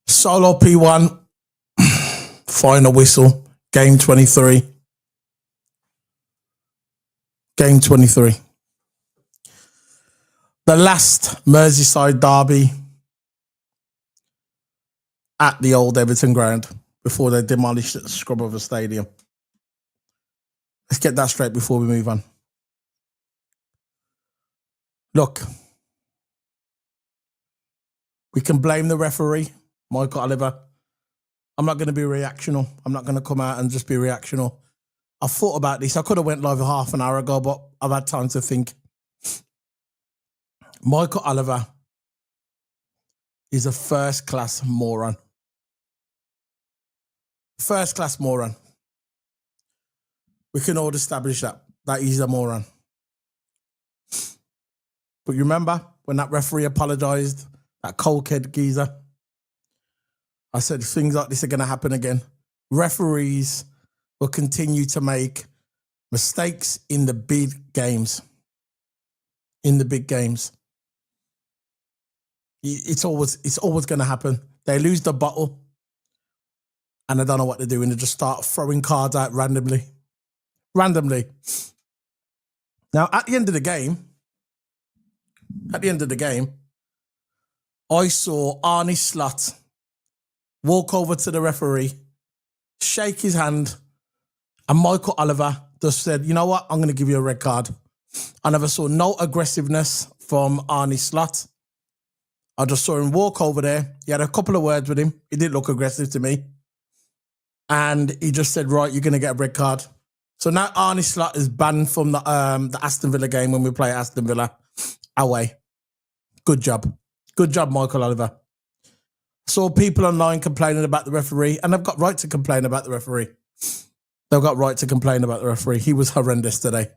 Solo P1, final whistle, game 23. Game 23. The last Merseyside Derby at the old Everton ground before they demolished the scrub of a stadium. Let's get that straight before we move on. Look, we can blame the referee, Michael Oliver. I'm not going to be reactional. I'm not going to come out and just be reactional. I thought about this. I could have went live half an hour ago, but I've had time to think. Michael Oliver is a first-class moron. First-class moron. We can all establish that he's a moron. But you remember when that referee apologised, that cold-head geezer? I said things like this are going to happen again. Referees will continue to make mistakes in the big games. In the big games. It's always going to happen. They lose the bottle and I don't know what they're doing. They just start throwing cards out randomly. Randomly. Now, at the end of the game, I saw Arne Slot walk over to the referee, shake his hand, and Michael Oliver just said, you know what, I'm going to give you a red card. I never saw no aggressiveness from Arne Slot. I just saw him walk over there. He had a couple of words with him. He didn't look aggressive to me. And he just said, right, you're going to get a red card. So now Arne Slot is banned from the Aston Villa game when we play Aston Villa away. Good job. Good job, Michael Oliver. Saw people online complaining about the referee, and they've got right to complain about the referee. They've got right to complain about the referee. He was horrendous today.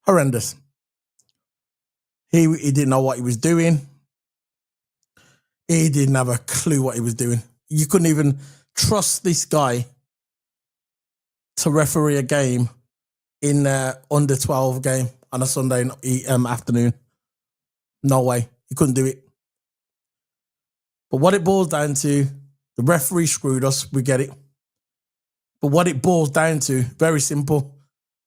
Horrendous. He didn't know what he was doing. He didn't have a clue what he was doing. You couldn't even trust this guy to referee a game in under 12 game on a Sunday afternoon. No way. You couldn't do it. But what it boils down to, the referee screwed us. We get it. But what it boils down to, very simple.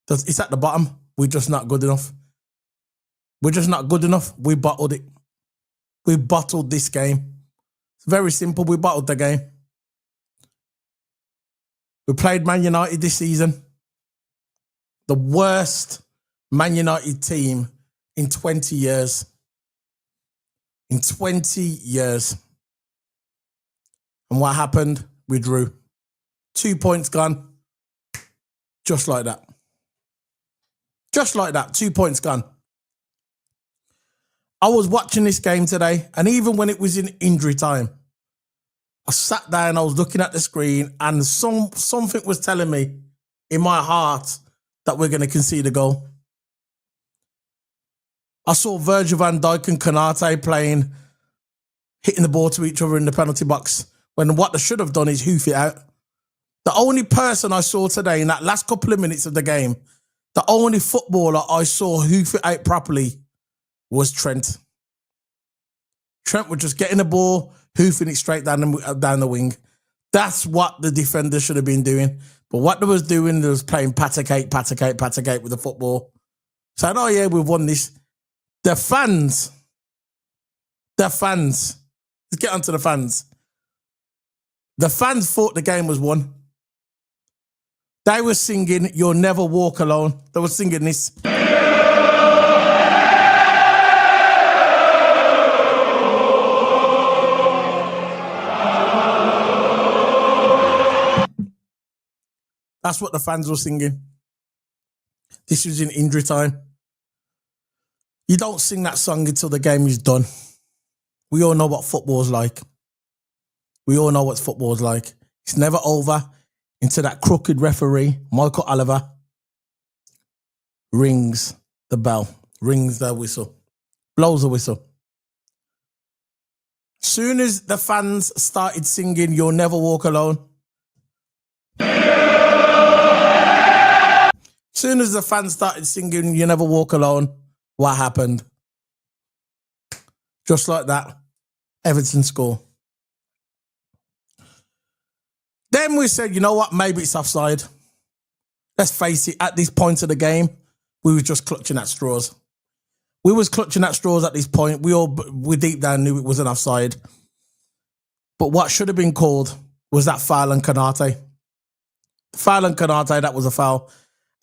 It's at the bottom. We're just not good enough. We're just not good enough. We bottled it. We bottled this game. It's very simple. We bottled the game. We played Man United this season. The worst Man United team in 20 years. In 20 years. And what happened? We drew. 2 points gone. Just like that. Just like that. 2 points gone. I was watching this game today, and even when it was in injury time, I sat down, I was looking at the screen, and something was telling me in my heart that we're going to concede a goal. I saw Virgil van Dijk and Konate playing, hitting the ball to each other in the penalty box, when what they should have done is hoof it out. The only person I saw today in that last couple of minutes of the game, the only footballer I saw hoof it out properly was Trent. Trent was just getting the ball, hoofing it straight down the wing. That's what the defender should have been doing. But what they was doing, they was playing patacate with the football. Saying, oh yeah, we've won this. The fans. Let's get on to the fans. The fans thought the game was won. They were singing, "You'll Never Walk Alone." They were singing this. That's what the fans were singing. This was in injury time. You don't sing that song until the game is done. We all know what football's like. We all know what football's like. It's never over until that crooked referee, Michael Oliver, rings the bell, rings the whistle, blows the whistle. Soon as the fans started singing, "You'll Never Walk Alone," soon as the fans started singing, "You Never Walk Alone," what happened? Just like that, Everton score. Then we said, you know what, maybe it's offside. Let's face it, at this point of the game, we were just clutching at straws. We was clutching at straws at this point. We deep down knew it was an offside. But what should have been called was that foul on Konate. Foul on Konate, that was a foul.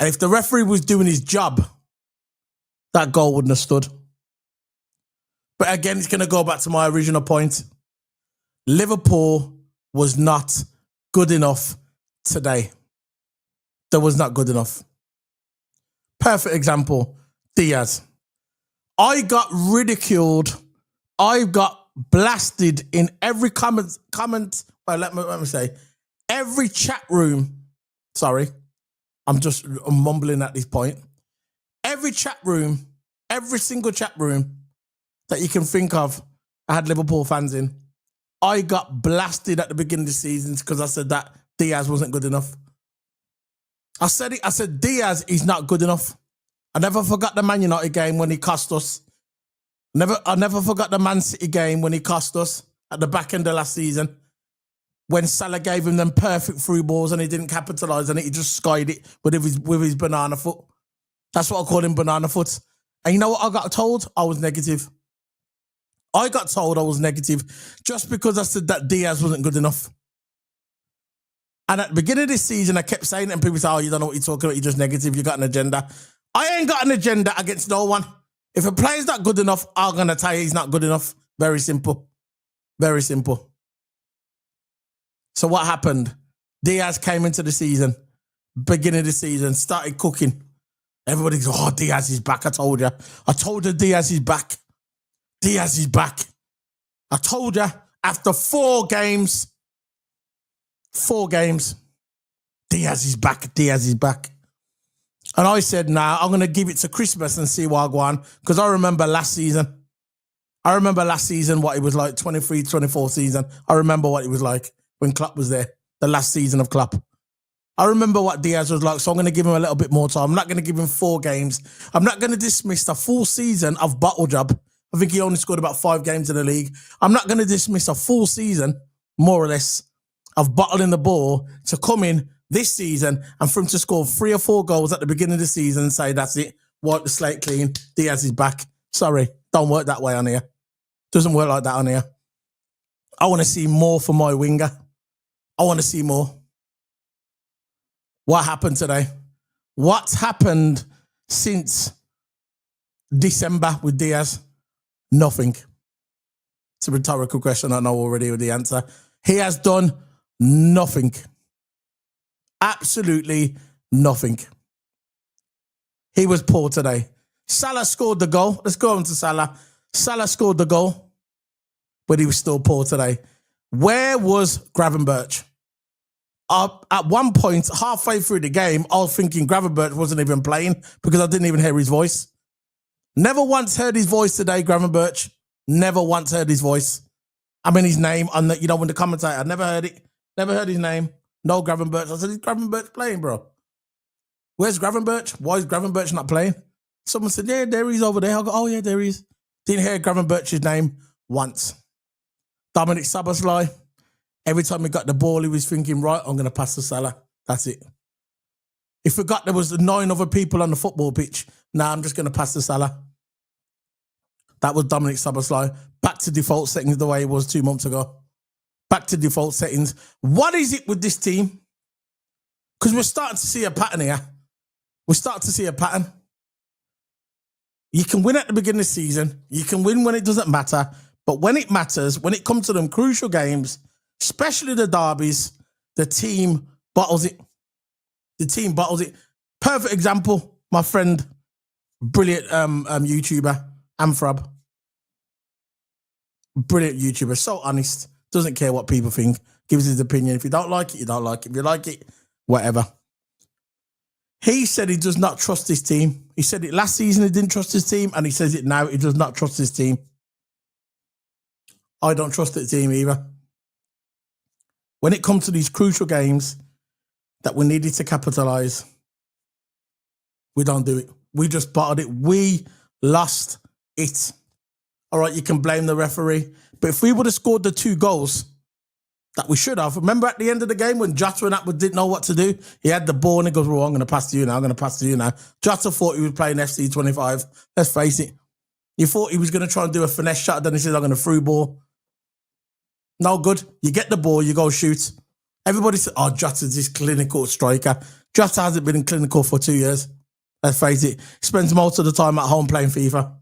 And if the referee was doing his job, that goal wouldn't have stood. But again, it's going to go back to my original point. Liverpool was not good enough today. That was not good enough. Perfect example, Diaz. I got ridiculed. I got blasted in every comment. Well, let me say, every chat room. Sorry, I'm mumbling at this point. Every chat room, every single chat room that you can think of, I had Liverpool fans in. I got blasted at the beginning of the season because I said that Diaz wasn't good enough. I said it. I said Diaz is not good enough. I never forgot the Man United game when he cost us. I never forgot the Man City game when he cost us at the back end of last season. When Salah gave him them perfect through balls and he didn't capitalise on it, he just skied it with his banana foot. That's what I call him, banana foot. And you know what I got told? I was negative. I got told I was negative just because I said that Diaz wasn't good enough. And at the beginning of this season, I kept saying it and people say, oh, you don't know what you're talking about, you're just negative, you got an agenda. I ain't got an agenda against no one. If a player's not good enough, I'm going to tell you he's not good enough. Very simple. Very simple. So what happened? Diaz came into the season, beginning of the season, started cooking. Everybody's, oh, Diaz is back. I told you. Diaz is back. Diaz is back. I told you, after 4 games, Diaz is back. Diaz is back. And I said, nah, I'm going to give it to Christmas and see what I go on. Because I remember last season what it was like, 23, 24 season. I remember what it was like when Klopp was there, the last season of Klopp. I remember what Diaz was like, so I'm going to give him a little bit more time. I'm not going to give him 4 games. I'm not going to dismiss the full season of bottle job. I think he only scored about 5 games in the league. I'm not going to dismiss a full season, more or less, of bottling the ball to come in this season and for him to score 3 or 4 goals at the beginning of the season and say, that's it, wipe the slate clean, Diaz is back. Sorry, don't work that way on here. Doesn't work like that on here. I want to see more from my winger. I want to see more. What happened today? What's happened since December with Diaz? Nothing. It's a rhetorical question. I know already with the answer. He has done nothing. Absolutely nothing. He was poor today. Salah scored the goal. Let's go on to Salah. Salah scored the goal, but he was still poor today. Where was Gravenberch? At one point, halfway through the game, I was thinking Gravenberch wasn't even playing because I didn't even hear his voice. Never once heard his voice today, Gravenberch. Never once heard his voice. I mean, his name on the, when the commentator, I never heard it. Never heard his name. No Gravenberch. I said, is Gravenberch playing, bro? Where's Gravenberch? Why is Gravenberch not playing? Someone said, yeah, there he is over there. I go, oh, yeah, there he is. Didn't hear Gravenberch's name once. Dominic Szoboszlai. Every time he got the ball, he was thinking, right, I'm going to pass to Salah. That's it. He forgot there was 9 other people on the football pitch. Nah, I'm just going to pass to Salah. That was Dominic Szoboszlai. Back to default settings the way it was 2 months ago. Back to default settings. What is it with this team? Because we're starting to see a pattern here. We're starting to see a pattern. You can win at the beginning of the season. You can win when it doesn't matter. But when it matters, when it comes to them crucial games, especially the derbies, the team bottles it. The team bottles it. Perfect example, my friend, brilliant YouTuber, Amfrab. Brilliant YouTuber, so honest. Doesn't care what people think. Gives his opinion. If you don't like it, you don't like it. If you like it, whatever. He said he does not trust his team. He said it last season, he didn't trust his team, and he says it now, he does not trust his team. I don't trust the team either. When it comes to these crucial games that we needed to capitalise, we don't do it. We just bottled it. We lost it. all right, you can blame the referee. But if we would have scored the 2 goals that we should have, remember at the end of the game when Jota and Atwood didn't know what to do? He had the ball and he goes, well, I'm going to pass to you now. I'm going to pass to you now. Jota thought he was playing FC 25. Let's face it. He thought he was going to try and do a finesse shot. Then he said, I'm going to through ball. No good. You get the ball, you go shoot. Everybody said, oh, Jota's this clinical striker. Jota hasn't been in clinical for 2 years. Let's face it. He spends most of the time at home playing FIFA.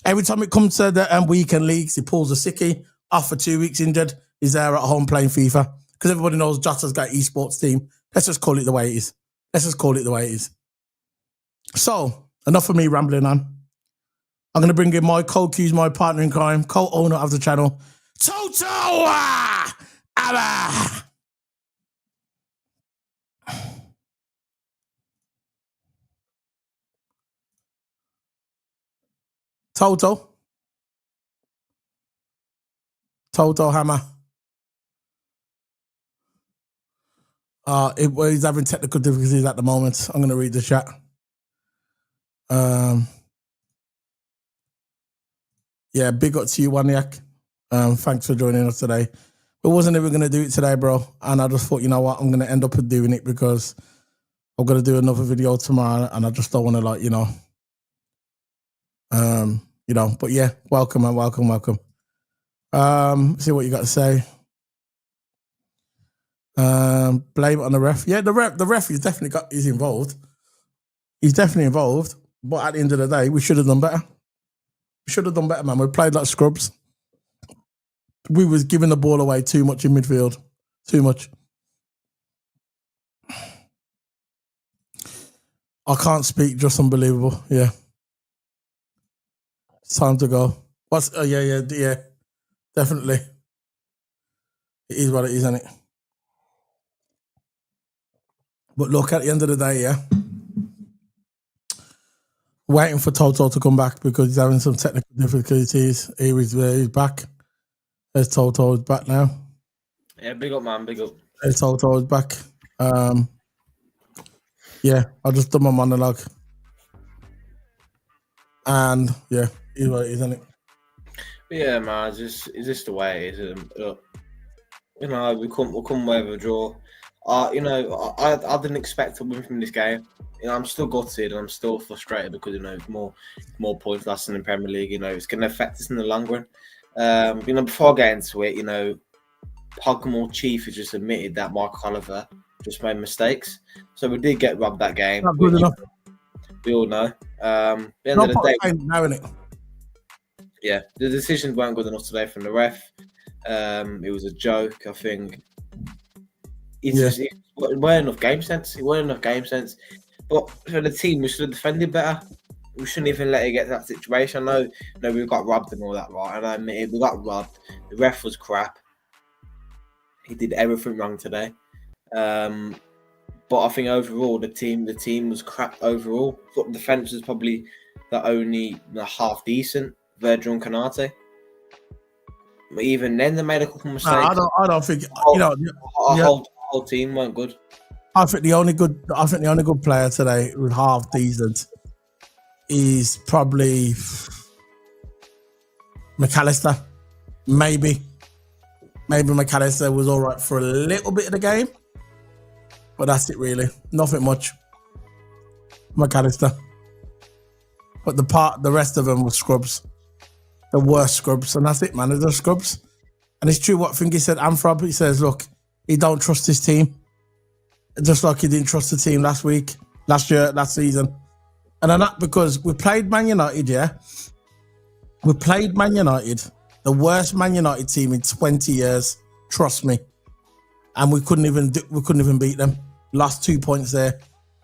Every time it comes to the weekend leagues, he pulls a sickie, off for 2 weeks injured. He's there at home playing FIFA. Because everybody knows Jota's got an esports team. Let's just call it the way it is. Let's just call it the way it is. So, enough of me rambling on. I'm going to bring in my co-Q's, my partner in crime, co-owner of the channel, TOTO! Abba! TOTO Hammer. He's having technical difficulties at the moment. I'm going to read the chat. Yeah, big up to you, Waniak. Thanks for joining us today. We wasn't even going to do it today, bro. And I just thought, you know what, I'm going to end up doing it because I'm going to do another video tomorrow and I just don't want to, like, but yeah, welcome, man. Welcome. See what you got to say. Blame it on the ref. Yeah, the ref he's involved. He's definitely involved. But at the end of the day, we should have done better. We should have done better, man. We played like scrubs. We was giving the ball away too much in midfield. Too much. I can't speak, just unbelievable. Yeah. It's time to go. Yeah. Definitely. It is what it is, isn't it? But look, at the end of the day, yeah, waiting for TOTO to come back because he's having some technical difficulties. He's back. There's TOTO is back now. Yeah, big up, man, big up. There's TOTO is back. Yeah, I'll just do my monologue. And yeah, it is what it is, isn't it? Yeah, man, it's just the way it is. We'll come away with a draw. I didn't expect to win from this game. I'm still gutted and I'm still frustrated because more points lost in the Premier League. It's going to affect us in the long run. Before I get into it, Pogmore Chief has just admitted that Mark Oliver just made mistakes. So we did get robbed that game. Not good enough. We all know. At the end of the day, now, innit? Yeah, the decisions weren't good enough today from the ref. It was a joke, I think. It weren't enough game sense. But for the team, we should have defended better. We shouldn't even let it get to that situation. I know we got robbed and all that, right? And I admit we got robbed. The ref was crap. He did everything wrong today. But I think overall, the team was crap overall. I thought the defence was probably only half decent. Verdra and Canate. But even then, they made a couple mistakes. I don't think Our whole team weren't good. I think the only good player today with half decent is probably McAllister. Maybe McAllister was all right for a little bit of the game, but that's it really. Nothing much. McAllister, but the rest of them were scrubs. The worst scrubs, and that's it, man. They're scrubs. And it's true what Fingy said. Amfrab, he says, look, he don't trust his team. Just like he didn't trust the team last season. And not because we played Man United, yeah? We played Man United, the worst Man United team in 20 years. Trust me. And we couldn't even beat them. Lost 2 points there.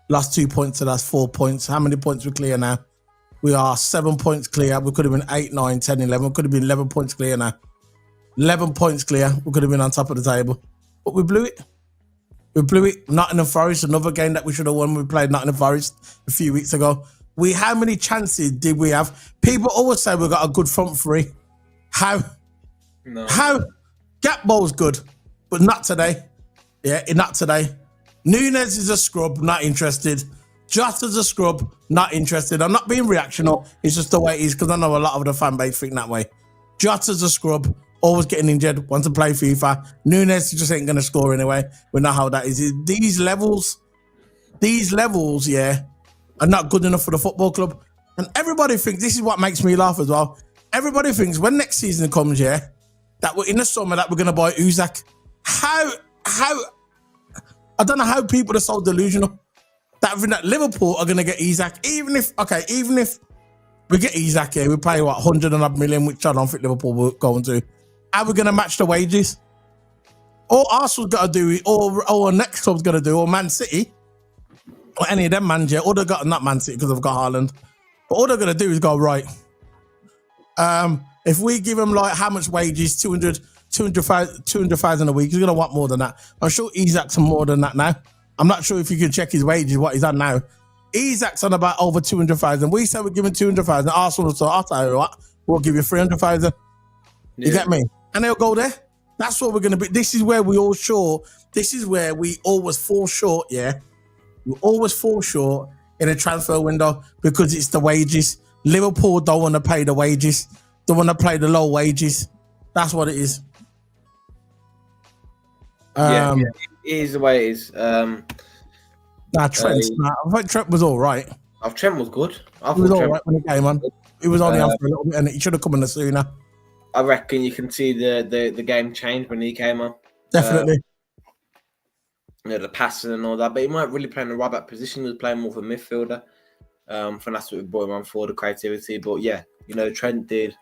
Lost 2 points, so that's 4 points. How many points we clear now? We are 7 points clear. We could have been 8, 9, 10, 11. We could have been 11 points clear now. 11 points clear. We could have been on top of the table. But we blew it. Nottingham Forest, another game that we should have won. We played Nottingham Forest a few weeks ago. How many chances did we have? People always say we've got a good front three. How? No. How? Gakpo's good, but not today. Yeah, not today. Nunes is a scrub, not interested. Jota's a scrub, not interested. I'm not being reactional. It's just the way it is because I know a lot of the fan base think that way. Jota's a scrub, always getting injured, wants to play FIFA. Nunes just ain't going to score anyway. We know how that is. These levels, yeah, are not good enough for the football club. And everybody thinks, this is what makes me laugh as well. Everybody thinks when next season comes, yeah, that we're in the summer that we're going to buy Uzak. How, I don't know how people are so delusional. That Liverpool are going to get Isak, even if we get Isak here, we pay what 100 and odd million, which I don't think Liverpool will go into. Are we going to match the wages? All Arsenal's got to do it, or next club's got to do, or Man City, or any of them managers, or they got not Man City because they've got Haaland, but all they're going to do is go right. If we give him like how much wages, 200,000 a week, he's going to want more than that. I'm sure Isak's more than that now. I'm not sure if you can check his wages, what he's on now. Isak's on about over 200,000. We said we're giving 200,000. Arsenal will I'll tell you what, we'll give you 300,000. You get me? And they'll go there. That's what we're going to be. This is where we all short. This is where we always fall short, yeah? We always fall short in a transfer window because it's the wages. Liverpool don't want to pay the wages. They want to pay the low wages. That's what it is. Yeah, it is the way it is. Trent. I thought Trent was all right. Trent was good. He was all right when he came on. He was only on for a little bit, and he should have come in sooner. I reckon you can see the game change when he came on. Definitely. The passing and all that, but he might really play in the right back position. He was playing more for midfielder. For that's what we brought him on for, the creativity. But yeah, Trent did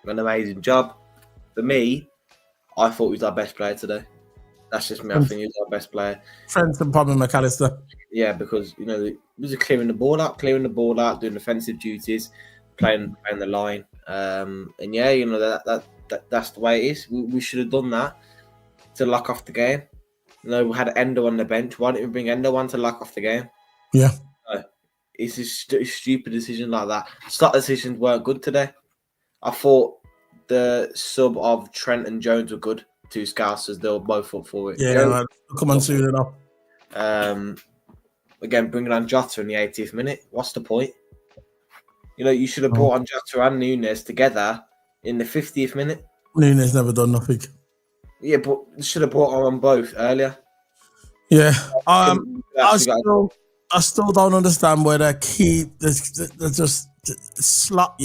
an amazing job. For me, I thought he was our best player today. That's just me. I think he was our best player. Trent's and probably McAllister. Yeah, because he was clearing the ball out, doing defensive duties, playing the line. And yeah, that's the way it is. We should have done that to lock off the game. We had Endo on the bench. Why didn't we bring Endo on to lock off the game? Yeah. It's a stupid decision like that. Slot decisions weren't good today. I thought the sub of Trent and Jones were good. Two Scousers, they were both up for it. Yeah, come on soon enough. Again, bringing on Jota in the 80th minute. What's the point? You should have brought on Jota and Nunes together in the 50th minute. Nunes never done nothing. Yeah, but you should have brought on both earlier. Yeah. I still don't understand where they keep the just Slot,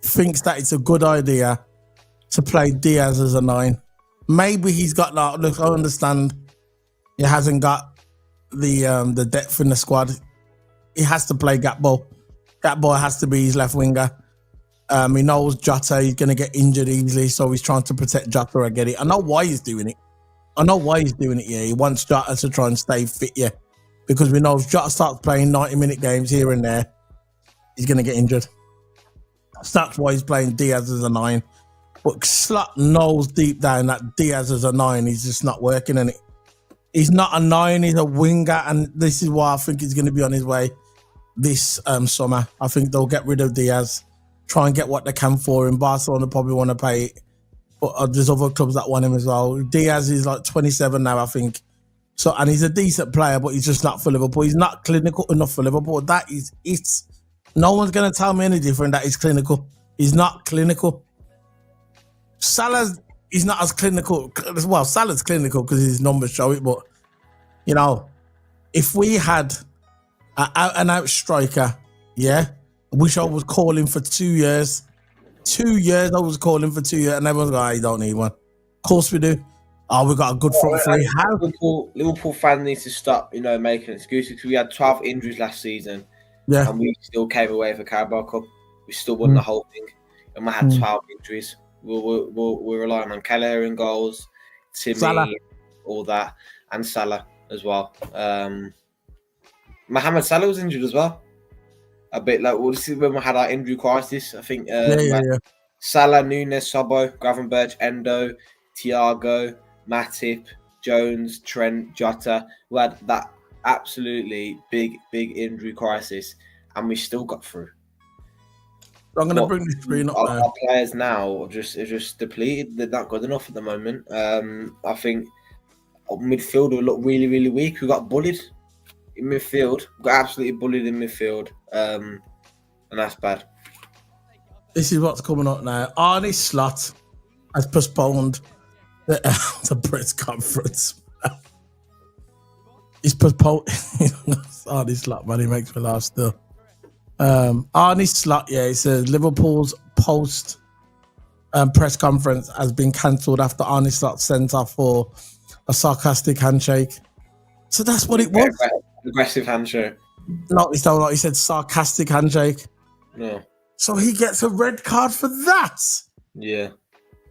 thinks that it's a good idea to play Diaz as a 9. Maybe he's got that. Look, I understand he hasn't got the depth in the squad. He has to play gap ball. That boy has to be his left winger. He knows Jota, he's going to get injured easily, so he's trying to protect Jota. I get it. I know why he's doing it. Yeah. He wants Jota to try and stay fit, because we know if Jota starts playing 90-minute games here and there, he's going to get injured. So that's why he's playing Diaz as a 9. But Slot knows deep down that Diaz as a 9, he's just not working in it. He's not a 9, he's a winger, and this is why I think he's going to be on his way this summer. I think they'll get rid of Diaz, try and get what they can for him. Barcelona probably want to pay it, but there's other clubs that want him as well. Diaz is like 27 now, I think. So, and he's a decent player, but he's just not for Liverpool. He's not clinical enough for Liverpool. That is it. No one's going to tell me any different that he's clinical. He's not clinical. Salah is not as clinical. Well, Salah's clinical because his numbers show it, but, if we had an out-and-out striker, which I was calling for 2 years. 2 years I was calling for 2 years, and everyone's like, you don't need one. Of course we do. We got a good front three. How? Liverpool fans need to stop, making excuses, because we had 12 injuries last season, and we still came away with a Carabao Cup. We still won the whole thing, and we had 12 injuries. We're relying on Kelleher in goals, Timmy, Salah, all that, and Salah as well. Mohamed Salah was injured as well. A bit like, this is when we had our injury crisis. I think Salah, Nunes, Sobo, Gravenberch, Endo, Thiago, Matip, Jones, Trent, Jota. We had that absolutely big injury crisis, and we still got through. I'm going to bring the screen up now. Our players now are just depleted. They're not good enough at the moment. I think midfield will look really, really weak. We got bullied. in midfield. Got absolutely bullied in midfield, and that's bad. This is what's coming up now. Arnie Slot has postponed the press conference. He's postponed. Arnie Slot, man, he makes me laugh still. Arnie Slot, yeah, he says Liverpool's post press conference has been cancelled after Arnie Slot sent off for a sarcastic handshake. So that's what it was. Aggressive handshake. No, it's not. He said sarcastic handshake. No. So he gets a red card for that. Yeah.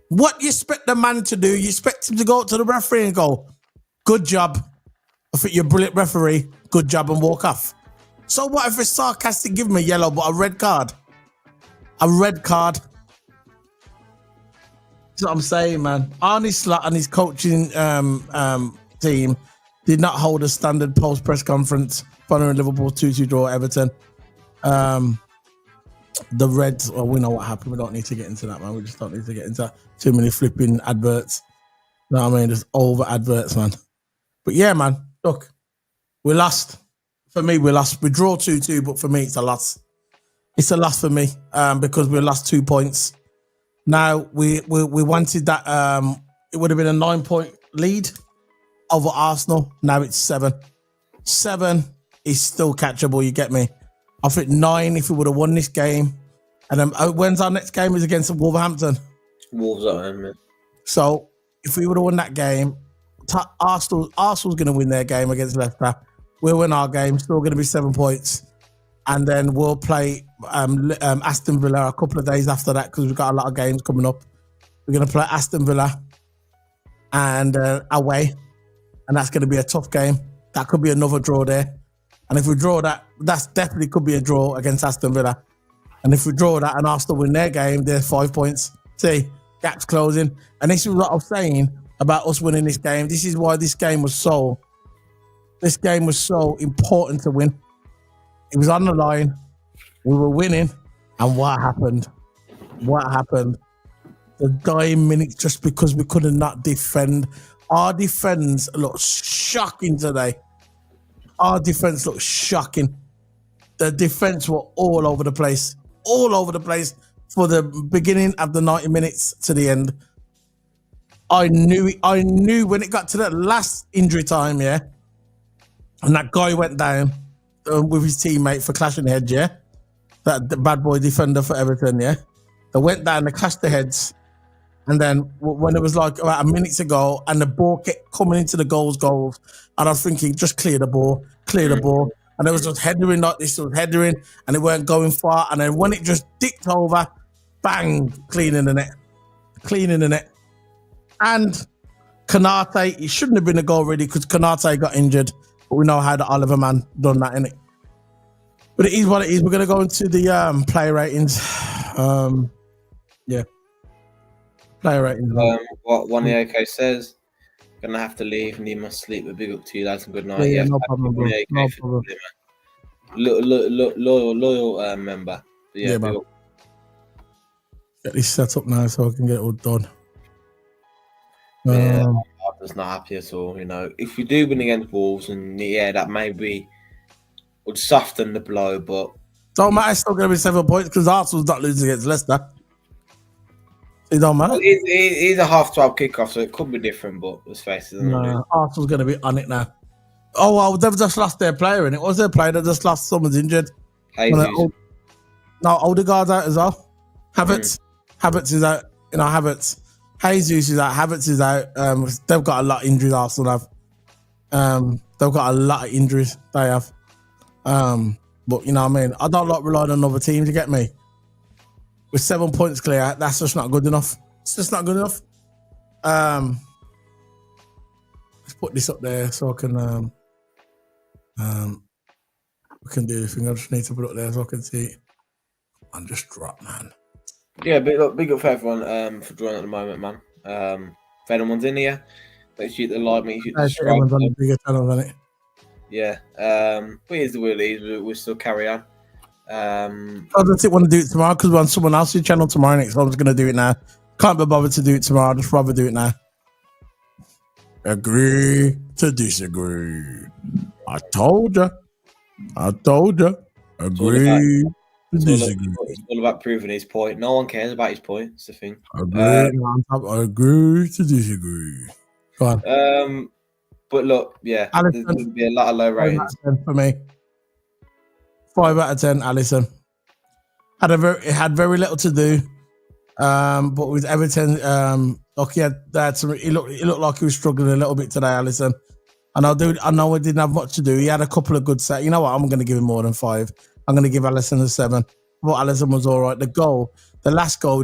What you expect the man to do? You expect him to go up to the referee and go, "Good job. I think you're a brilliant referee. Good job," and walk off. So what if it's sarcastic? Give him a yellow, but a red card. A red card. That's what I'm saying, man. Arnie Slot and his coaching team did not hold a standard post press conference following Liverpool's 2-2 draw at Everton. The Reds, well, we know what happened. We don't need to get into that, man. We just don't need to get into too many flipping adverts. You know what I mean? Just over adverts, man. But yeah, man, look, we lost. For me, we lost. We draw 2-2, but for me, it's a loss. It's a loss for me because we lost 2 points. Now, we wanted that. It would have been a 9-point lead over Arsenal. Now it's 7. 7 is still catchable, you get me? I think 9 if we would have won this game. And then when's our next game? Is against Wolverhampton. Wolves at home, man. So if we would have won that game, Arsenal's going to win their game against Leicester. We'll win our game. Still going to be 7 points. And then we'll play Aston Villa a couple of days after that because we've got a lot of games coming up. We're going to play Aston Villa and away. And that's going to be a tough game. That could be another draw there. And if we draw that, that's definitely could be a draw against Aston Villa. And if we draw that and Arsenal win their game, they're 5 points. See, gap's closing. And this is what I'm saying about us winning this game. This is why this game was so important to win. It was on the line. We were winning. And what happened? What happened? The dying minutes just because we could not defend. Our defense looked shocking today. Our defense looked shocking. The defense were all over the place. All over the place for the beginning of the 90 minutes to the end. I knew when it got to that last injury time, yeah, and that guy went down with his teammate for clashing heads, yeah, that the bad boy defender for Everton, yeah, they went down, they clashed their heads, and then when it was like about a minute to go, and the ball kept coming into the goals, and I was thinking, just clear the ball, and it was just headering like this, it was headering, and it weren't going far, and then when it just dipped over, bang, cleaning the net. And Kanate, it shouldn't have been a goal really because Kanate got injured. But we know how the Oliver man done that, innit? But it is what it is. We're going to go into the player ratings. Yeah. Player ratings. What one of the OK says, going to have to leave and you must sleep. A big up to you, lads, and good night. Yeah, no problem, bro. No problem. Loyal member. But yeah, man. Get this set up now so I can get it all done. Yeah, I'm just not happy at all. You know, if you do win against Wolves, and yeah, that maybe would soften the blow, but don't matter. It's still going to be 7 points because Arsenal's not losing against Leicester. It don't matter. It's a 12:30 kickoff, so it could be different. But let's face it, Arsenal's going to be on it now. Oh well, they've just lost their player, and it was their player that just lost. Someone's injured. No, Odegaard's out as well. Havertz is out. You know, Havertz. Jesus is out. Havertz is out. They've got a lot of injuries. Arsenal have. They've got a lot of injuries. They have. But you know what I mean. I don't like relying on other teams. You get me? With 7 points clear, that's just not good enough. It's just not good enough. Let's put this up there so I can. We can do this thing. I just need to put it up there so I can see it. And just drop, man. Yeah, big up for everyone for joining at the moment, man. If anyone's in here, make sure you hit the like, make sure you subscribe. Everyone's on the bigger channel, isn't it? Yeah. But here's the way it is. We'll still carry on. I don't want to do it tomorrow because we're on someone else's channel tomorrow next, so I'm just going to do it now. Can't be bothered to do it tomorrow. I'd just rather do it now. Agree to disagree. I told you. Agree to disagree. It's all about proving his point. No one cares about his point. It's the thing. Agree to disagree. Go on. But look, yeah, there's going to be a lot of low 5 out ratings. of 10 for me. 5 out of 10, Alisson. It had very little to do. But with Everton, he looked like he was struggling a little bit today, Alisson. And I know he didn't have much to do. He had a couple of good sets. You know what? I'm going to give him more than 5. I'm going to give Alisson a 7. But Alisson was all right. The last goal,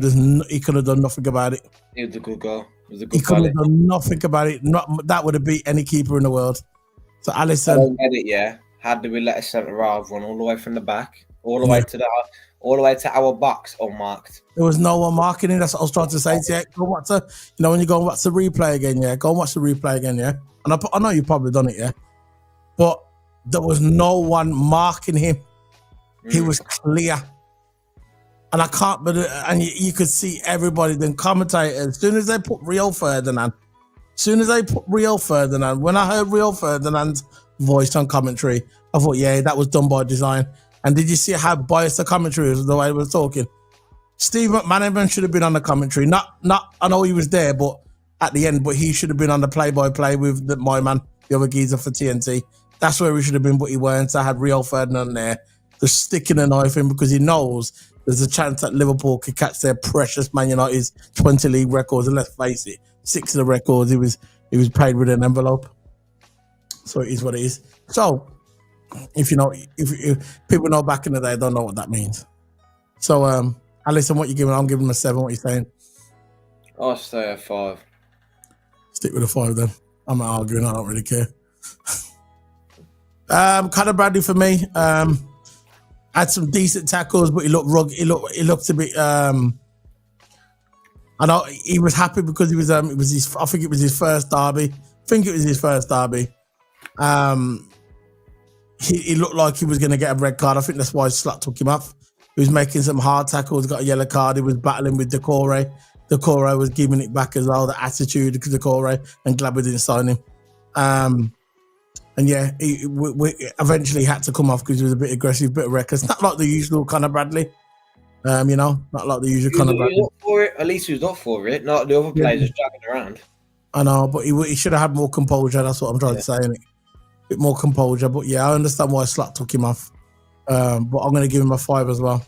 he could have done nothing about it. It was a good goal. He could have done nothing about it. That would have beat any keeper in the world. So Alisson. I don't get it, yeah. How did we let a centre half run all the way from the back, all the way to our box unmarked? There was no one marking it. That's what I was trying to say to you. Go watch when you go and watch the replay again, yeah. Go and watch the replay again, yeah. And I know you've probably done it, yeah. But there was no one marking him. He was clear. And I can't, and you could see everybody, then commentators, as soon as they put Rio Ferdinand, when I heard Rio Ferdinand's voice on commentary, I thought, yeah, that was done by design. And did you see how biased the commentary was, the way he was talking? Steve McManaman should have been on the commentary. Not. I know he was there, but at the end, but he should have been on the play-by-play with my man, the other geezer for TNT. That's where he should have been, but he weren't. So I had Rio Ferdinand there, just sticking a knife in because he knows there's a chance that Liverpool could catch their precious Man United's 20 league records. And let's face it, 6 of the records he was paid with an envelope. So it is what it is. So if people know back in the day, I don't know what that means. So Alisson, what you giving? I'm giving him a 7. What are you saying? I'll stay at 5. Stick with a 5 then. I'm not arguing. I don't really care. Conor Bradley for me. Had some decent tackles, but he looked rugged. He looked a bit. I know he was happy because it was his. I think it was his first derby. He looked like he was going to get a red card. I think that's why Slot took him off. He was making some hard tackles, got a yellow card. He was battling with Decore. Decore was giving it back as well, the attitude of Decore, and glad we didn't sign him. And yeah, we eventually had to come off because he was a bit aggressive, bit of reckless. Not like the usual Conor Bradley. Not like the usual Conor Bradley. At least he was up for it, not the other players just dragging around. I know, but he should have had more composure. That's what I'm trying to say, innit? A bit more composure. But yeah, I understand why Slot took him off. But I'm going to give him a 5 as well.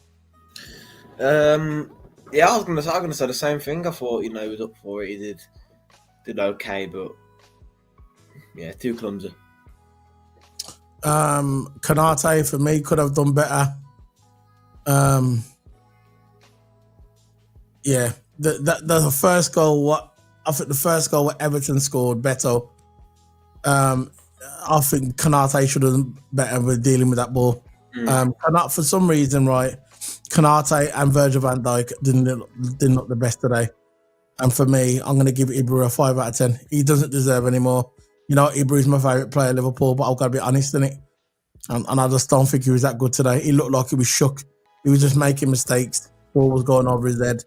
Yeah, I was gonna say the same thing. I thought he was up for it. He did okay, but yeah, too clumsy. Konate for me could have done better. Yeah, the first goal. I think the first goal what Everton scored, Beto. I think Konate should have done better with dealing with that ball. Konate, for some reason, right? Konate and Virgil van Dijk didn't look the best today. And for me, I'm going to give Ibra a 5 out of 10. He doesn't deserve any more. Ibra is my favourite player at Liverpool, but I've got to be honest in it. And I just don't think he was that good today. He looked like he was shook. He was just making mistakes. Ball was going over his head.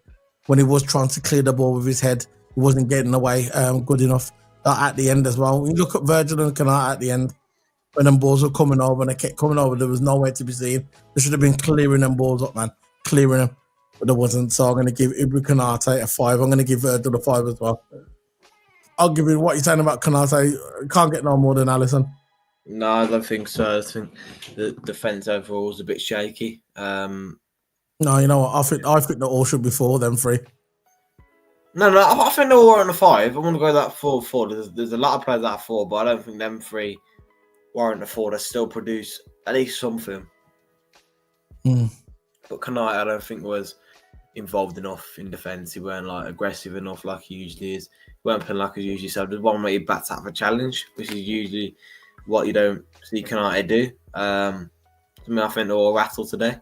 When he was trying to clear the ball with his head, he wasn't getting away good enough. At the end as well. When you look at Virgil and Konate at the end, when them balls were coming over and they kept coming over, there was nowhere to be seen. They should have been clearing them balls up, man. Clearing them. But there wasn't. So I'm going to give Ibra Konate a 5. I'm going to give Virgil a 5 as well. I'll give you what you're saying about Konate. Can't get no more than Alisson. No, I don't think so. I think the defence overall is a bit shaky. No, you know what? I think they all should be 4, them 3. No, I think they're all on a 5. I'm going to go that 4-4. There's a lot of players that are 4, but I don't think them 3 warrant a 4. They still produce at least something. But Konate, I don't think was involved enough in defence. He weren't aggressive enough like he usually is. He weren't playing like he usually said. There's one where he bats out of a challenge, which is usually what you don't see Konate do. I think they're all rattled today.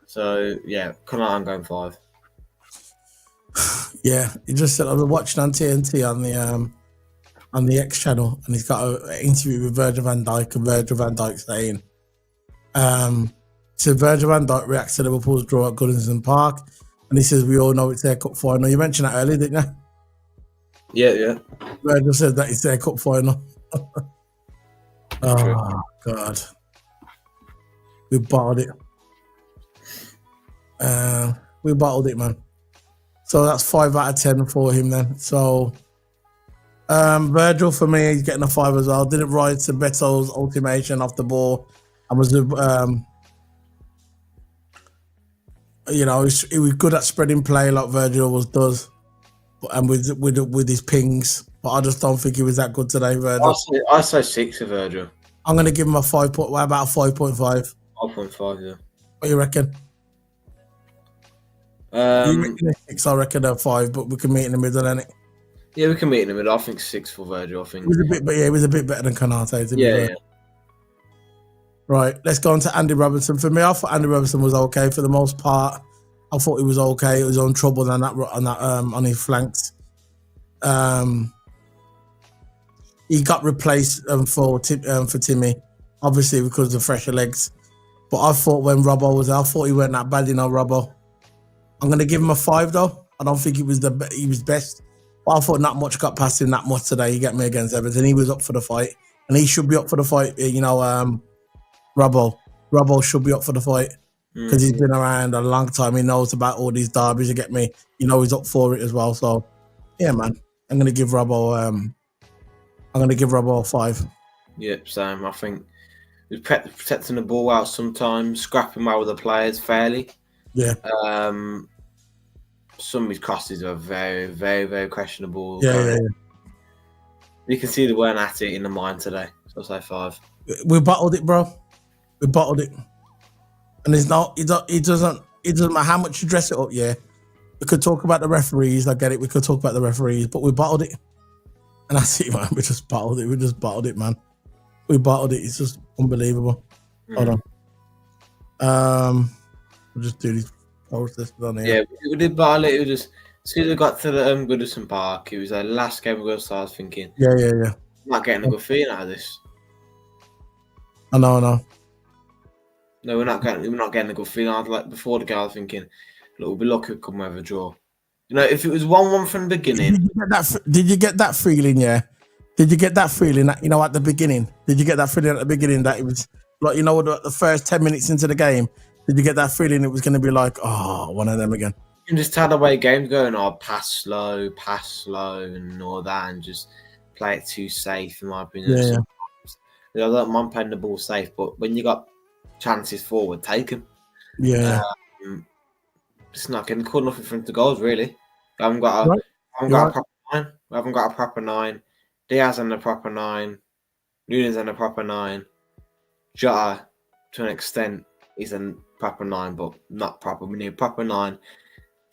So yeah, Konate, I'm going 5. Yeah, he just said I was watching on TNT on the X channel, and he's got an interview with Virgil van Dijk, and Virgil van Dijk saying, so Virgil van Dijk reacts to Liverpool's draw at Goodison Park, and he says we all know it's their cup final. You mentioned that earlier, didn't you? Yeah. Virgil said that it's their cup final. True. Oh, God. We bottled it. We bottled it, man. So that's 5 out of 10 for him then. So Virgil, for me, he's getting a 5 as well. Didn't ride to Beto's ultimation off the ball. And was, he was good at spreading play like Virgil does. And with his pings. But I just don't think he was that good today, Virgil. I say 6 for Virgil. I'm going to give him a 5. What about a 5.5? 5.5, yeah. What do you reckon? You reckon a 6, I reckon a 5, but we can meet in the middle, innit? Yeah, we can meet in the middle. I think 6 for Virgil. I think It was a bit better than Konate. Yeah. Right, let's go on to Andy Robertson. For me, I thought Andy Robertson was okay for the most part. I thought he was okay. He was untroubled on his flanks. He got replaced for Timmy, obviously because of fresher legs. But I thought when Robbo was there, I thought he weren't that bad, Robbo. I'm going to give him a 5 though. I don't think he was best. But I thought not much got past him that much today. You get me against Everton. He was up for the fight, and he should be up for the fight. Robbo should be up for the fight because he's been around a long time. He knows about all these derbies. You get me? He's up for it as well. So yeah, man, I'm going to give Robbo. A 5. Yep, same. I think he was protecting the ball out sometimes, scrapping well with the players fairly. Yeah. Some of his crosses are very, very, very questionable. Yeah. You can see they weren't at it in the mind today. So I'll say 5. We bottled it, bro. We bottled it. And it doesn't matter how much you dress it up, yeah. We could talk about the referees, I get it. We could talk about the referees, but we bottled it. And that's it, man. We just bottled it. Man. We bottled it. It's just unbelievable. Hold on. We'll just do these processes on here. Yeah, we did bottle it. It was just as soon as we got to the Goodison Park, it was the last game we got. So I was thinking, yeah. I'm not getting a good feeling out of this. I know. No, we're not getting a good feeling. I was like before the game, I was thinking, look, we'll be lucky to come with a draw. If it was 1-1 from the beginning. Did you get that feeling, yeah? Did you get that feeling that, at the beginning? Did you get that feeling at the beginning that it was like, the first 10 minutes into the game? Did you get that feeling it was going to be like, one of them again? You can just tell the way games going, pass slow, and all that, and just play it too safe, in my opinion. Yeah. I don't mind playing the ball safe, but when you got chances forward, take them. Yeah. It's not getting caught nothing from the goals, really. We haven't got a proper 9. We haven't got a proper 9. Diaz and a proper 9. Nunes and a proper 9. Jota, to an extent, is a proper 9, but not proper. We need a proper 9.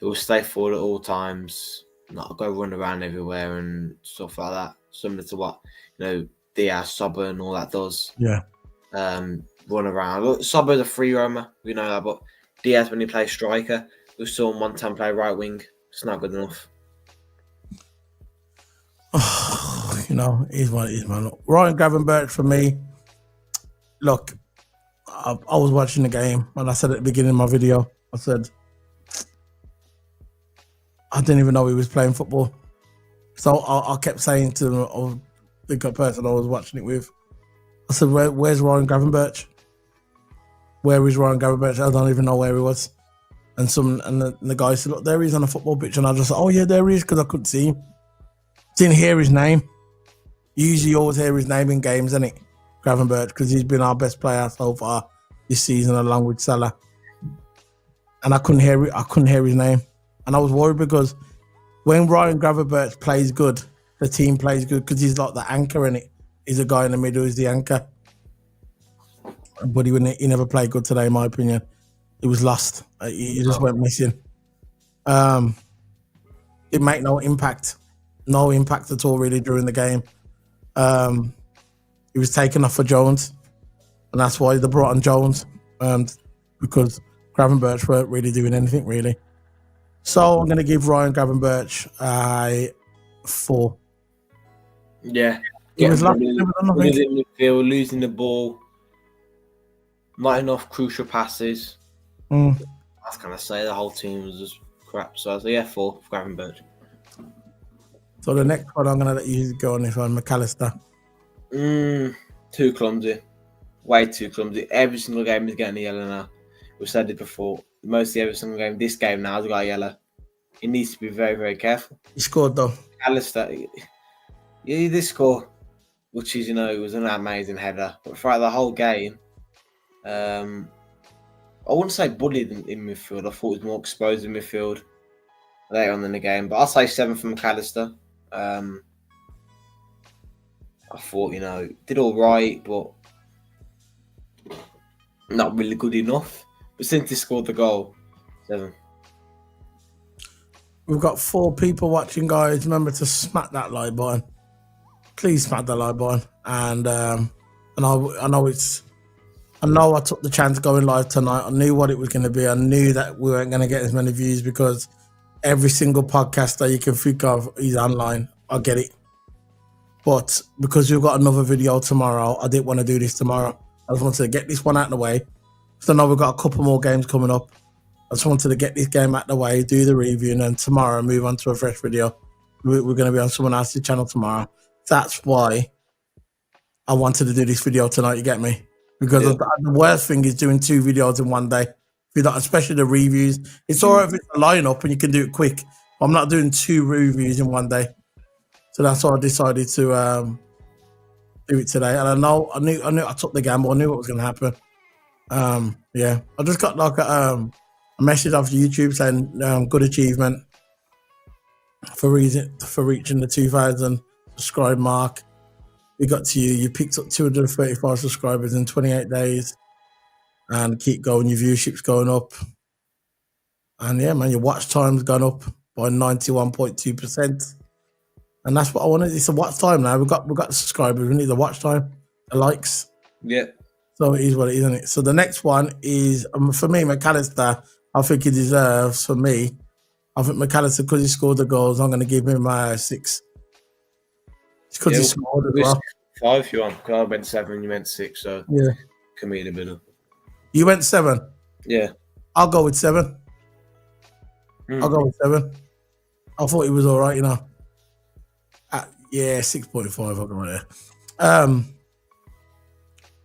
It will stay forward at all times, not go run around everywhere and stuff like that. Similar to what Diaz, Sobber, and all that does. Yeah. Run around. Look, Sobber's a free roamer, we know that, but Diaz, when he plays striker, we saw him one time play right wing. It's not good enough. He's what it is, man. Look, Ryan Gravenberch for me. Look, I was watching the game and I said at the beginning of my video, I said, I didn't even know he was playing football. So I kept saying to the person I was watching it with, I said, where's Ryan Gravenberch? Where is Ryan Gravenberch? I don't even know where he was. And the guy said, look, there he is on a football pitch. And I just said, oh yeah, there he is, because I couldn't see him. Didn't hear his name. Usually always hear his name in games, isn't it? Gravenberch, because he's been our best player so far this season along with Salah. And I couldn't hear his name. And I was worried because when Ryan Gravenberch plays good, the team plays good because he's like the anchor in it. He's a guy in the middle who's the anchor. But he never played good today, in my opinion. He was lost. He just went missing. It made no impact at all really during the game. He was taken off for Jones, and that's why they brought on Jones, because Gravenberch weren't really doing anything really. So I'm going to give Ryan Gravenberch a 4. Yeah. He was losing the ball. Not enough crucial passes. That's kind of say the whole team was just crap. So I was 4 for Gravenberch. So the next one I'm going to let you go on this one, McAllister. Too clumsy. Way too clumsy. Every single game is getting a yellow now. We said it before. Mostly every single game. This game now has got a yellow. He needs to be very, very careful. He scored though. Alistair, he did score, which is, it was an amazing header. But throughout the whole game, I wouldn't say bullied in midfield. I thought he was more exposed in midfield later on in the game. But I'll say 7 from McAllister. I thought, did all right, but not really good enough. But since he scored the goal, 7. We've got 4 people watching, guys. Remember to smack that like button. Please smack the like button. And I know I took the chance going live tonight. I knew what it was going to be. I knew that we weren't going to get as many views because every single podcaster you can think of is online. I get it. But because we've got another video tomorrow, I didn't want to do this tomorrow. I just wanted to get this one out of the way. So now we've got a couple more games coming up. I just wanted to get this game out of the way, do the review, and then tomorrow move on to a fresh video. We're going to be on someone else's channel tomorrow. That's why I wanted to do this video tonight, you get me? Because the worst thing is doing 2 videos in one day. Especially the reviews. It's all right if it's a lineup and you can do it quick. I'm not doing 2 reviews in one day. So that's why I decided to do it today. And I knew I took the gamble. I knew what was going to happen. I just got like a message off YouTube saying good achievement for reaching the 2,000 subscribe mark. We got to you. You picked up 235 subscribers in 28 days, and keep going. Your viewership's going up, and yeah, man, your watch time's gone up by 91.2%, and that's what I wanted. It's a watch time now. We've got the subscribers. We need the watch time, the likes. Yeah. So it is what it is, isn't it? So the next one is for me, McAllister. I think he deserves, for me, I think McAllister, because he scored the goals, I'm going to give him 6. It's because he scored as well. 5 if you want. Because I went 7, you went 6, so yeah, can be in the middle. You went 7? Yeah. I'll go with 7. I'll go with 7. I thought he was all right, Yeah, 6.5, I'll go right there.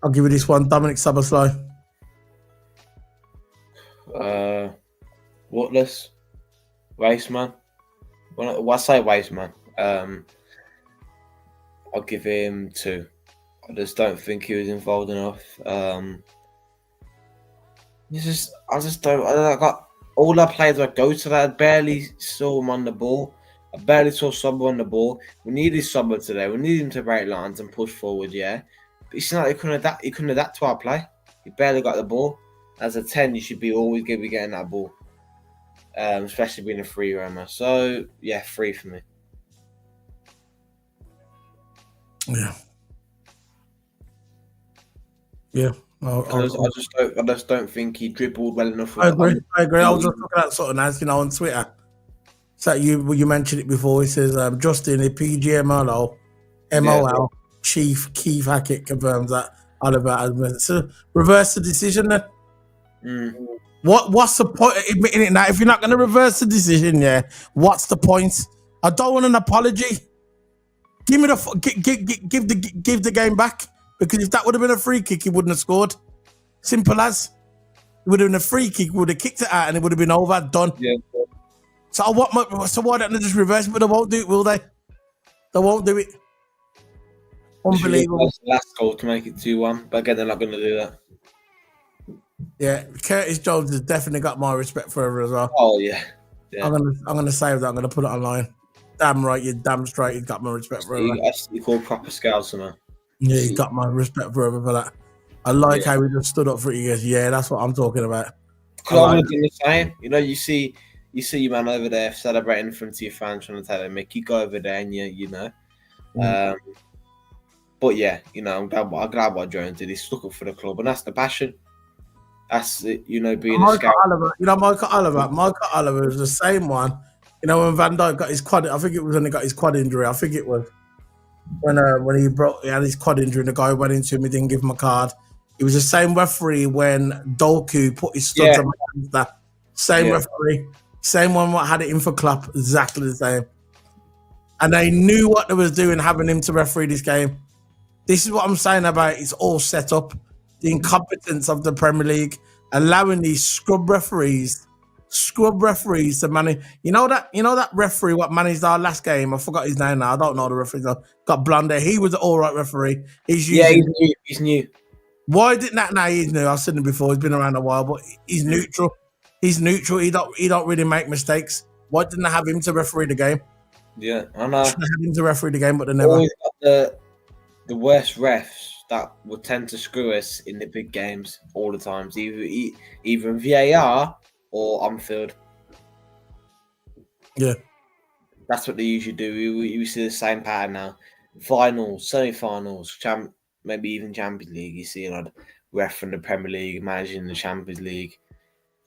I'll give you this one, Dominic Szoboszlai. Whatless. Waste man. Well, I say waste man. I'll give him 2. I just don't think he was involved enough. I got all our players that go to that. I barely saw him on the ball. I barely saw Sobber on the ball. We needed Sobber today. We needed him to break lines and push forward, yeah. But it's not, he couldn't adapt to our play. He barely got the ball. As a 10, you should be always going to be getting that ball. Especially being a free roamer. So, yeah, 3 for me. Yeah. I just don't think he dribbled well enough. I agree. I was just looking at something else, on Twitter. So you mentioned it before. He says Justin, the PGMOL, MOL chief Keith Hackett confirms that Oliver has made it. So reverse the decision then. What's the point of admitting it now? If you're not going to reverse the decision, what's the point? I don't want an apology. Give me give the game back, because if that would have been a free kick, he wouldn't have scored. Simple as. It would have been a free kick. Would have kicked it out, and it would have been over, done. Yeah. So why don't they just reverse it? But they won't do it, will they? They won't do it. Unbelievable. Last goal to make it 2-1, but again, they're not going to do that. Yeah, Curtis Jones has definitely got my respect for her as well. Oh yeah. I'm gonna save that. I'm gonna put it online. Damn right, you're damn straight. He's got my respect for her. You call proper scouts, man. Yeah, he's got my respect for her for that. I like how he just stood up for it. He goes, "Yeah, that's what I'm talking about." I was doing the same. You see your man over there celebrating in front of your fans, trying to tell them, "Mick, you go over there," and But yeah, I'm glad what Jones did. He stuck up for the club, and that's the passion. That's it, being a scout. Michael Oliver is the same one. When Van Dijk got his quad, I think it was when he got his quad injury. I think it was when he had his quad injury and the guy went into him, he didn't give him a card. It was the same referee when Doku put his studs on that. Same referee, same one what had it in for Klopp, exactly the same. And they knew what they was doing, having him to referee this game. This is what I'm saying about it's all set up. The incompetence of the Premier League, allowing these scrub referees to manage. You know that referee what managed our last game. I forgot his name now. I don't know the referee. Got blonde hair. He was an all right referee. He's new. Why didn't that? Now he's new. I've seen him before. He's been around a while, but he's neutral. He's neutral. He don't really make mistakes. Why didn't I have him to referee the game? Yeah, I know. Should have had him to referee the game, but they never. Always got the worst refs that would tend to screw us in the big games all the times, either in VAR or on field. Yeah, that's what they usually do. We see the same pattern now. Finals, semi-finals, maybe even Champions League. You see a ref from the Premier League managing the Champions League,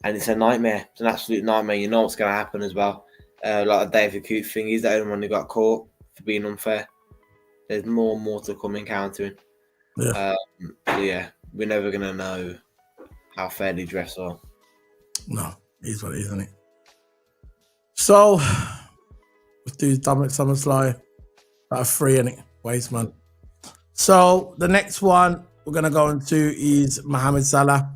and it's a nightmare. It's an absolute nightmare. You know what's going to happen as well. Like a David Coote thing, he's the only one who got caught for being unfair. There's more and more to come encountering. yeah. So yeah, we're never gonna know how fair these refs are. No, he's what it is, isn't it? So let's do Dominic Summerslide. About a 3 innit? Waste man. So the next one we're gonna go into is Mohamed Salah.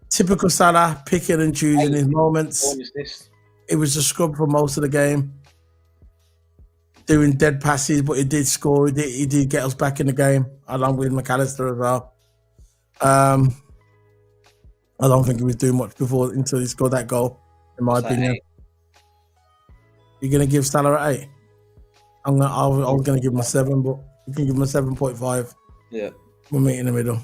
Typical Salah, picking and choosing his moments. What is this? It was a scrub for most of the game. Doing dead passes, but he did score. He did get us back in the game, along with McAllister as well. I don't think he was doing much before until he scored that goal, in my opinion. 8. You're gonna give Salah an 8? I was gonna give him a 7, but you can give him a 7.5. Yeah. We'll meet in the middle.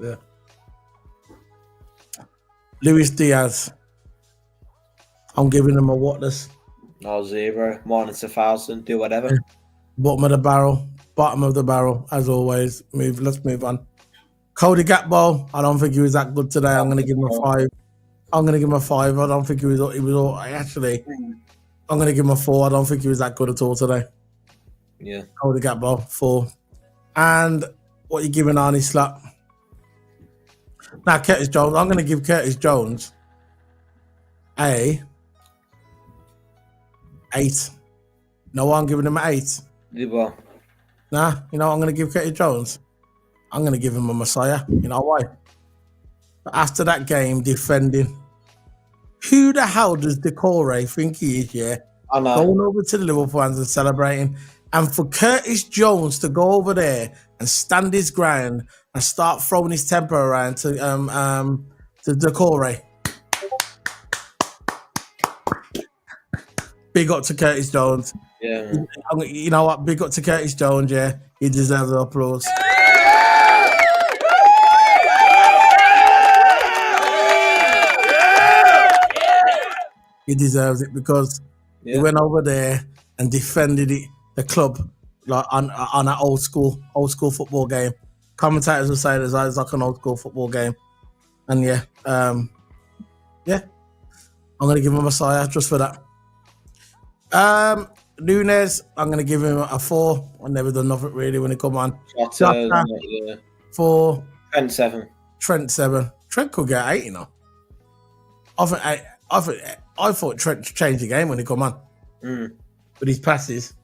Yeah. Luis Diaz. I'm giving him a whatless. No, 0. Minus 1,000. Do whatever. Bottom of the barrel, as always. Let's move on. Cody Gakpo, I don't think he was that good today. I'm going to give him a 5. I don't think he was all. Actually, I'm going to give him a 4. I don't think he was that good at all today. Yeah. Cody Gakpo, 4. And what are you giving Arnie Slap? Now, Curtis Jones. I'm going to give Curtis Jones a 8. No, I'm giving him an 8. Well. Nah, you know what I'm going to give Curtis Jones? I'm going to give him a Messiah. You know why? After that game, defending. Who the hell does Decore think he is, yeah? I know. Going over to the Liverpool fans and celebrating. And for Curtis Jones to go over there and stand his ground and start throwing his temper around to Decore. Big up to Curtis Jones. Yeah. You know what? Big up to Curtis Jones, yeah. He deserves the applause. He deserves it because he went over there and defended the club like on an old school football game. Commentators will say it's like an old school football game. And I'm gonna give him a Messiah just for that. Nunes, I'm going to give him a 4. I've never done nothing really when he come on. 4. Trent 7. Trent 7. Trent could get 8, you know. I thought Trent changed the game when he come on. With his passes.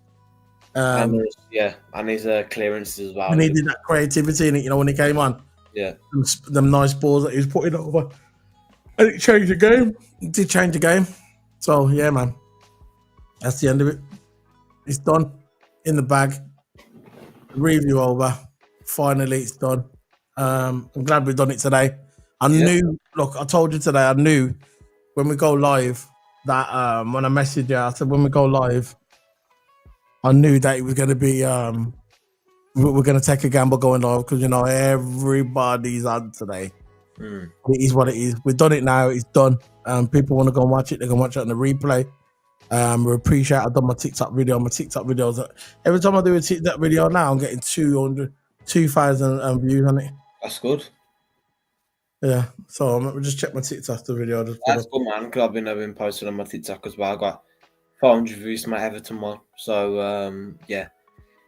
And his clearances as well. And he did that creativity in it, you know, when he came on. Yeah. Them nice balls that he was putting over. And it changed the game. It did change the game. So, yeah, man. That's the end of it. It's done. In the bag. Review over. Finally, it's done. I'm glad we've done it today. I told you today, I knew when we go live that when I messaged you, I said when we go live, I knew that it was going to be, we're going to take a gamble going live because, you know, everybody's on today. It is what it is. We've done it now. It's done. People want to go and watch it. They can watch it on the replay. We appreciate I've done my TikTok video. My TikTok videos, every time I do a TikTok video now, I'm getting 2,000 views on it. That's good. Yeah, so I'm just check my TikTok video. That's good, man. Because I've been posting on my TikTok as well. I got 400 views to my Everton one. So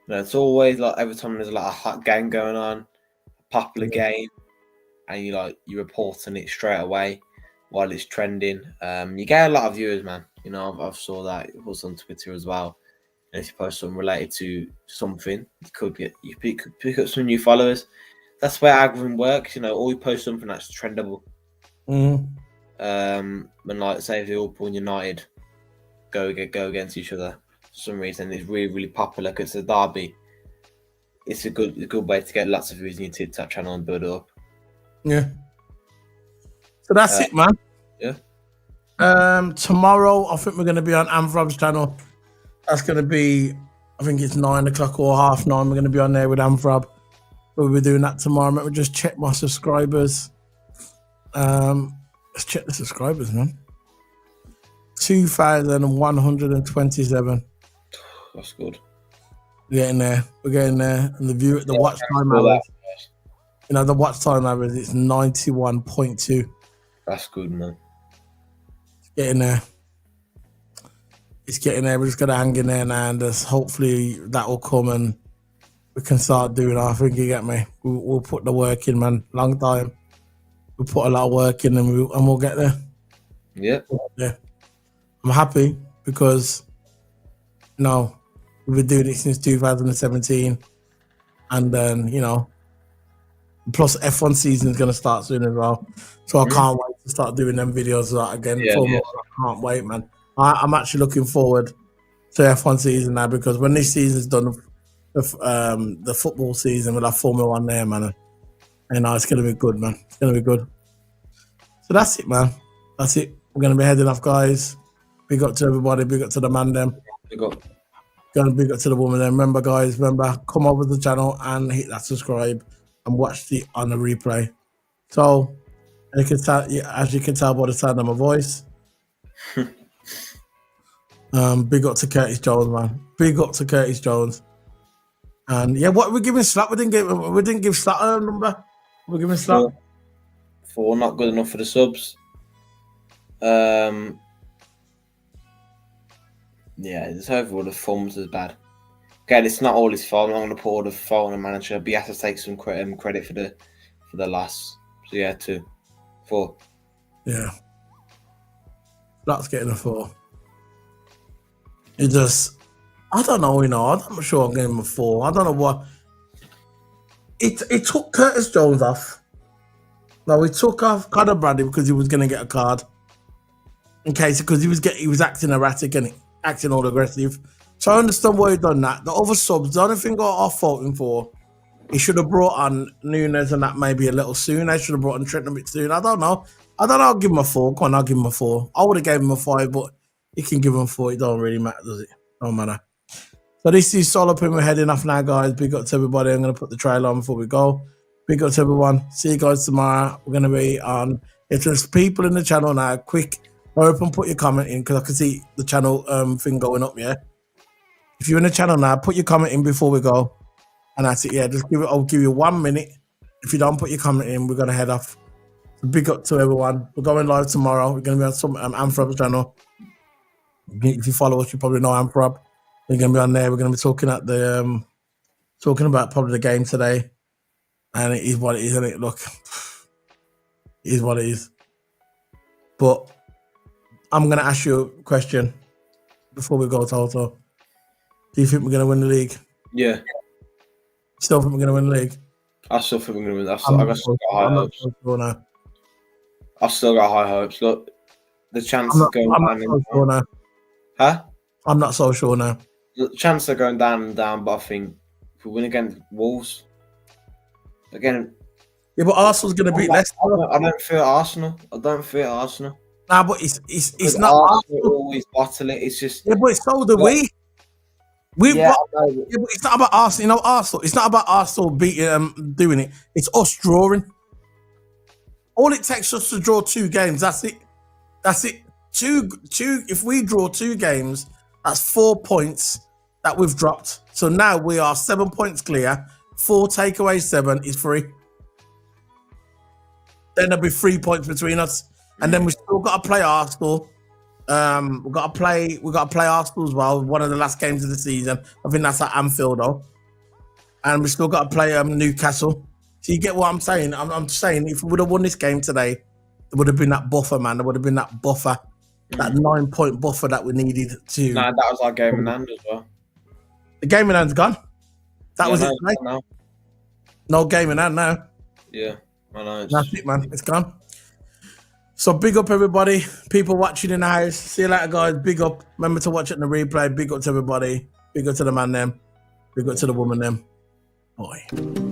it's always like every time there's like a hot game going on, a popular game, and you're reporting it straight away. while it's trending. You get a lot of viewers, man. You know, I've saw that it was on Twitter as well. And if you post something related to something, you could pick up some new followers. That's where algorithm works. You know, always post something that's trendable. And like say if Liverpool and United go against each other for some reason, it's really, really popular because it's a derby. It's a good way to get lots of views on your TikTok channel and build it up. Yeah. So that's it, man. Yeah. Tomorrow, I think we're going to be on Amfrab's channel. That's going to be, I think it's 9 o'clock or 9:30. We're going to be on there with Amfrab. We'll be doing that tomorrow. Let me just check my subscribers. Let's check the subscribers, man. 2,127. That's good. We're getting there. And the watch time average. You know, the watch time average is 91.2. That's good, man. It's getting there. We're just gonna hang in there now, and hopefully that will come and we can start doing our thing. You get me? We'll put the work in, man. Long time. We put a lot of work in, and we'll get there. Yeah. Yeah. I'm happy because we've been doing it since 2017, and then plus F1 season is gonna start soon as well. So I can't wait to start doing them videos again. Yeah. I can't wait, man. I'm actually looking forward to F1 season now because when this season's done, the football season, we'll have Formula 1 there, man. And it's going to be good, man. It's going to be good. So that's it, man. That's it. We're going to be heading off, guys. Big up to everybody. Big up to the man, them. Big up. Going to big up to the woman, them. Remember, guys, come over to the channel and hit that subscribe and watch on the replay. So, as you can tell by the sound of my voice, big up to Curtis Jones, man. Big up to Curtis Jones. And yeah, what we're giving Slap? We didn't give Slap a number. We're giving Slap 4, not good enough for the subs. Yeah, it's overall the forms is bad. Again, it's not all his fault. I'm not going to pour the fault on the manager, but he has to take some credit for the loss. So yeah, 2, 4. Yeah, Slap's getting a 4. It just, I don't know, I'm not sure I'm getting him a 4. I don't know what. It took Curtis Jones off. No, he took off Conor Bradley because he was going to get a card. Because he was acting erratic and acting all aggressive. So I understand why he done that. The other subs, the only thing I'm faulting for, he should have brought on Nunes and that maybe a little sooner. He should have brought on Trent a bit soon. I don't know. I'll give him a 4. Come on, I'll give him a 4. I would have gave him a 5, but you can give him 4. It don't really matter, does it? Don't matter. So this is Solo Pin. We're heading off now, guys. Big up to everybody. I'm going to put the trailer on before we go. Big up to everyone. See you guys tomorrow. We're going to be on. If there's people in the channel now, quick, hurry up and put your comment in because I can see the channel thing going up, yeah? If you're in the channel now, put your comment in before we go. And that's it, yeah. I'll give you 1 minute. If you don't put your comment in, we're going to head off. So big up to everyone. We're going live tomorrow. We're going to be on some Amfrab's channel. If you follow us, you probably know Amfrab. We're going to be on there. We're going to be talking about probably the game today. And it is what it is, isn't it? Look, it is what it is. But I'm going to ask you a question before we go, Toto. Do you think we're going to win the league? Yeah. Still think we're going to win the league? I still think we're going to win. I've still got high hopes. Look, the chance of going down. Huh? I'm not so sure now. The chance of going down and down, but I think if we win against Wolves, again. Yeah, but Arsenal's going to beat Leicester. I don't fear Arsenal. Nah, but it's not Arsenal always bottle it. It's just but so do we. But it's not about Arsenal. Arsenal. It's not about Arsenal beating doing it. It's us drawing. All it takes us to draw 2 games. That's it. Two. If we draw 2 games, that's 4 points that we've dropped. So now we are 7 points clear. 4 take away 7 is 3. Then there'll be 3 points between us, and then we still got to play Arsenal. We've got to play Arsenal as well. One of the last games of the season. I think that's at Anfield though, and we still got to play Newcastle. So you get what I'm saying? I'm saying if we would have won this game today, There would have been that buffer, man. There would have been that buffer, that 9-point buffer that we needed to. Nah, that was our game in hand as well. The game in hand's gone. That was it. Right? No. No game in hand now. Yeah, I know. That's it, man. It's gone. So big up everybody, people watching in the house. See you later, guys. Big up. Remember to watch it in the replay. Big up to everybody. Big up to the man them. Big up to the woman them. Boy.